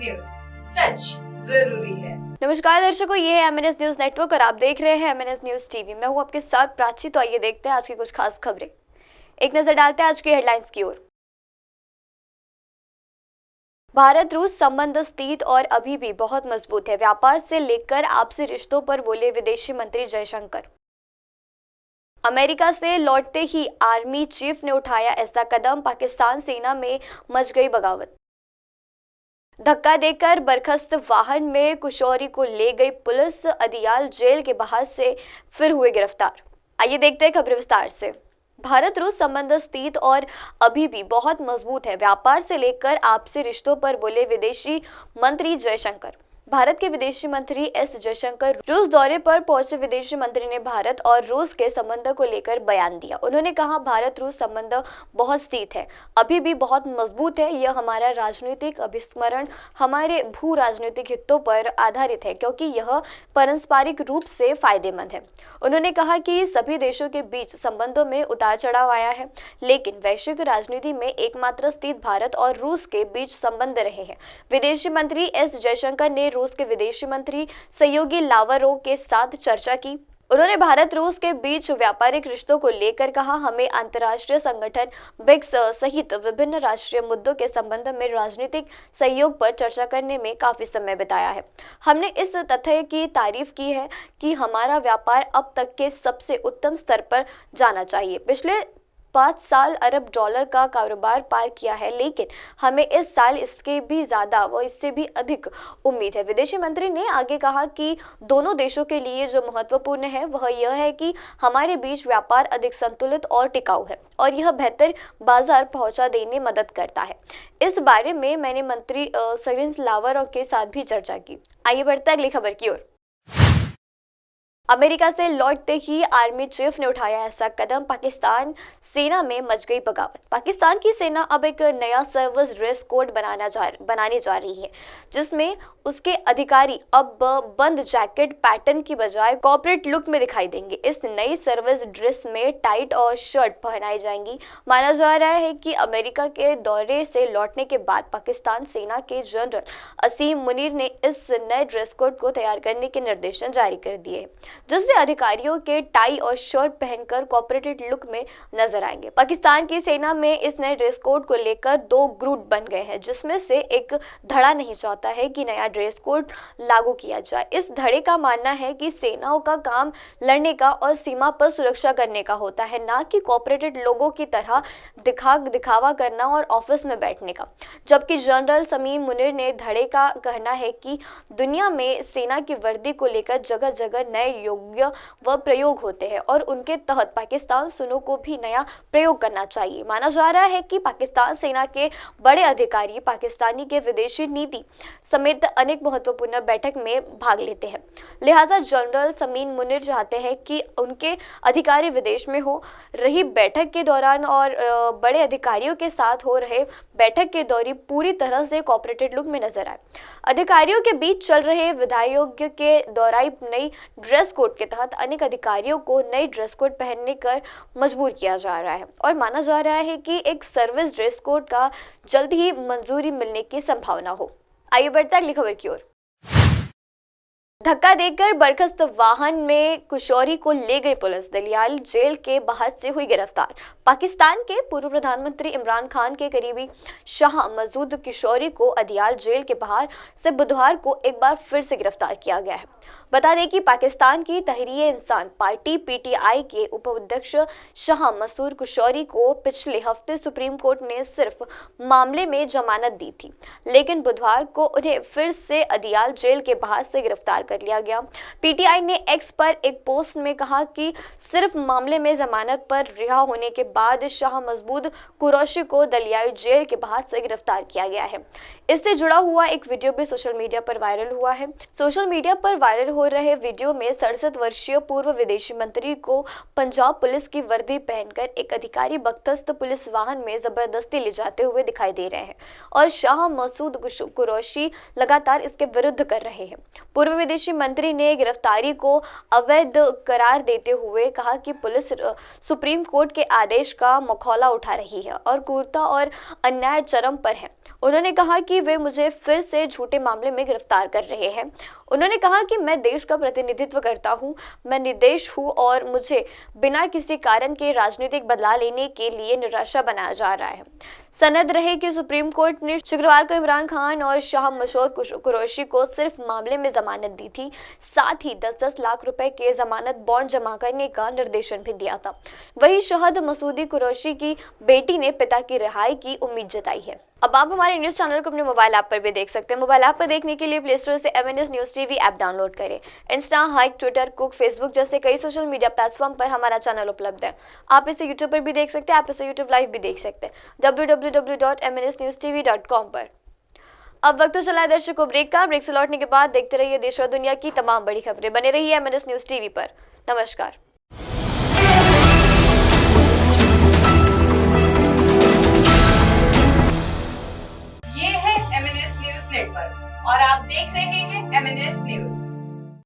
News, सच जरूरी है। नमस्कार दर्शकों, ये है एमएनएस न्यूज नेटवर्क और आप देख रहे हैं एमएनएस न्यूज टीवी। मैं हूं आपके साथ प्राची। तो आइए देखते हैं आज की कुछ खास खबरें। एक नजर डालते हैं आज की हेडलाइंस की ओर। भारत रूस संबंध स्थित और अभी भी बहुत मजबूत है। व्यापार से लेकर आपसी रिश्तों पर बोले विदेशी मंत्री जयशंकर। अमेरिका से लौटते ही आर्मी चीफ ने उठाया ऐसा कदम, पाकिस्तान सेना में मच गई बगावत। धक्का देकर बर्खास्त वाहन में कुशौरी को ले गई पुलिस, अदियाल जेल के बाहर से फिर हुए गिरफ्तार। आइए देखते हैं खबर विस्तार से। भारत रूस संबंध स्थित और अभी भी बहुत मजबूत है। व्यापार से लेकर आपसी रिश्तों पर बोले विदेशी मंत्री जयशंकर। भारत के विदेशी मंत्री एस जयशंकर रूस दौरे पर पहुंचे विदेशी मंत्री ने भारत और रूस के संबंध को लेकर बयान दिया। उन्होंने कहा, भारत रूस संबंध बहुत स्थित है, अभी भी बहुत मजबूत है। यह हमारा राजनीतिक अभिस्मरण हमारे भू राजनीतिक हितों पर आधारित है, क्योंकि यह पारस्परिक रूप से फायदेमंद है। उन्होंने कहा कि सभी देशों के बीच संबंधों में उतार चढ़ाव आया है, लेकिन वैश्विक राजनीति में एकमात्र स्थित भारत और रूस के बीच संबंध रहे हैं। विदेशी मंत्री एस जयशंकर ने रूस के विदेशी मंत्री सहयोगी लावरोव के साथ चर्चा की। उन्होंने भारत रूस के बीच व्यापारिक रिश्तों को लेकर कहा, हमें अंतर्राष्ट्रीय संगठन ब्रिक्स सहित विभिन्न राष्ट्रीय मुद्दों के संबंध में राजनीतिक सहयोग पर चर्चा करने में काफी समय बिताया है। हमने इस तथ्य की तारीफ की है कि हमारा व्यापार अब तक के सबसे उत्तम स्तर पर जाना चाहिए। पिछले 5 साल अरब डॉलर का कारोबार पार किया है, लेकिन हमें इस साल इसके भी ज्यादा व इससे भी अधिक उम्मीद है। विदेशी मंत्री ने आगे कहा कि दोनों देशों के लिए जो महत्वपूर्ण है वह यह है कि हमारे बीच व्यापार अधिक संतुलित और टिकाऊ है और यह बेहतर बाजार पहुंचा देने मदद करता है। इस बारे में मैंने मंत्री सर्गेई लावरोव के साथ भी चर्चा की। आइए बढ़ते हैं अगली खबर की ओर। अमेरिका से लौटते ही आर्मी चीफ ने उठाया ऐसा कदम, पाकिस्तान सेना में मच गई बगावत। पाकिस्तान की सेना अब एक नया सर्विस ड्रेस कोड बनाने जा रही है, जिसमें उसके अधिकारी अब बंद जैकेट पैटर्न की बजाय कॉर्पोरेट लुक में दिखाई देंगे। इस नई सर्विस ड्रेस में टाइट और शर्ट पहनाई जाएंगी। माना जा रहा है कि अमेरिका के दौरे से लौटने के बाद पाकिस्तान सेना के जनरल असीम मुनीर ने इस नए ड्रेस कोड को तैयार करने के निर्देशन जारी कर दिए, जिससे अधिकारियों के टाई और शर्ट पहनकर कॉर्पोरेट लुक में नजर आएंगे। पाकिस्तान की सेना में इस नए ड्रेस कोड को लेकर 2 ग्रुप बन गए हैं, जिसमें से एक धड़ा नहीं चाहता है कि नया ड्रेस कोड लागू किया जाए। इस धड़े का मानना है कि सेनाओं का काम लड़ने का और सीमा पर सुरक्षा करने का होता है, ना कि कॉर्पोरेट लोगों की तरह दिखावा करना और ऑफिस में बैठने का। जबकि जनरल समीम मुनीर ने धड़े का कहना है कि दुनिया में सेना की वर्दी को लेकर जगह जगह नए योग्य व प्रयोग होते हैं और उनके तहत पाकिस्तान सुनो को भी नया प्रयोग करना चाहिए। माना जा रहा है कि पाकिस्तान सेना के बड़े अधिकारी पाकिस्तानी के विदेशी नीति समेत अनेक महत्वपूर्ण बैठक में भाग लेते हैं। लिहाजा जनरल समीम मुनीर चाहते हैं कि उनके अधिकारी विदेश में हो रही बैठक के दौरान और बड़े अधिकारियों के साथ हो रहे बैठक के दौरान पूरी तरह से कॉर्पोरेटेड लुक में नजर आए। अधिकारियों के बीच चल रहे विधायक के दौरान नई ड्रेस कोड के तहत अनेक अधिकारियों को नई ड्रेस कोड पहनने कर मजबूर किया जा रहा है और माना जा रहा है कि एक सर्विस ड्रेस कोड का जल्द ही मंजूरी मिलने की संभावना हो। आइए बढ़ते हैं अगली खबर की ओर। धक्का देकर बर्खास्त वाहन में कुशौरी को ले गई पुलिस, दलियाल जेल के बाहर से हुई गिरफ्तार। पाकिस्तान के पूर्व प्रधानमंत्री इमरान खान के करीबी शाह मसूद किशोरी को अदियाल जेल के बाहर से बुधवार को एक बार फिर से गिरफ्तार किया गया है। बता दें कि पाकिस्तान की तहरीर-ए-इंसान पार्टी पीटीआई के उपाध्यक्ष शाह मसूद किशोरी को पिछले हफ्ते सुप्रीम कोर्ट ने सिर्फ मामले में जमानत दी थी, लेकिन बुधवार को उन्हें फिर से अदियाल जेल के बाहर से गिरफ्तार कर लिया गया। पीटीआई ने एक्स पर एक पोस्ट में कहा कि सिर्फ मामले में जमानत पर रिहा होने के बाद शाह मसूद कुरैशी को दलियाई जेल के बाहर से गिरफ्तार किया गया है। इससे जुड़ा हुआ एक वीडियो भी सोशल मीडिया पर वायरल हुआ है। सोशल मीडिया पर वायरल हो हो रहे वीडियो में 67 वर्षीय पूर्व विदेशी मंत्री को पंजाब पुलिस की वर्दी पहनकर एक अधिकारी बख्तस्त पुलिस वाहन में जबरदस्ती ले जाते हुए दिखाई दे रहे हैं और शाह मसूद कुरैशी लगातार इसके विरुद्ध कर रहे हैं। पूर्व विदेशी मंत्री ने गिरफ्तारी को अवैध करार देते हुए कहा कि पुलिस सुप्रीम कोर्ट के आदेश का मखौला उठा रही है और क्रूरता और अन्याय चरम पर है। उन्होंने कहा कि वे मुझे फिर से झूठे मामले में गिरफ्तार कर रहे हैं। उन्होंने कहा कि मैं देश का प्रतिनिधित्व करता हूं, मैं निर्दोष हूं और मुझे बिना किसी कारण के राजनीतिक बदला लेने के लिए निराशा बनाया जा रहा है। सनद रहे कि सुप्रीम कोर्ट ने शुक्रवार को इमरान खान और शाह मसूद कुरैशी को सिर्फ मामले में जमानत दी थी, साथ ही 10-10 लाख रुपए के जमानत बॉन्ड जमा करने का निर्देशन भी दिया था। वहीं शाह मसूद कुरैशी की बेटी ने पिता की रिहाई की उम्मीद जताई है। अब आप हमारे न्यूज चैनल को अपने मोबाइल ऐप पर भी देख सकते हैं। मोबाइल ऐप पर देखने के लिए प्ले स्टोर से MNS news TV app download करें। इंस्टा, हाइक, ट्विटर, कुक, फेसबुक जैसे कई सोशल मीडिया प्लेटफॉर्म पर हमारा चैनल उपलब्ध है। आप इसे यूट्यूब पर भी देख सकते हैं, आप इसे यूट्यूब लाइव भी देख सकते हैं www.mnsnewstv.com पर। अब वक्त तो चला है दर्शकों ब्रेक का। ब्रेक से लौटने के बाद देखते रहिए देश और दुनिया की तमाम बड़ी खबरें। बने रहिए MNS न्यूज टीवी पर। नमस्कार। ये है MNS न्यूज नेटवर्क और आप देख रहे हैं MNS न्यूज।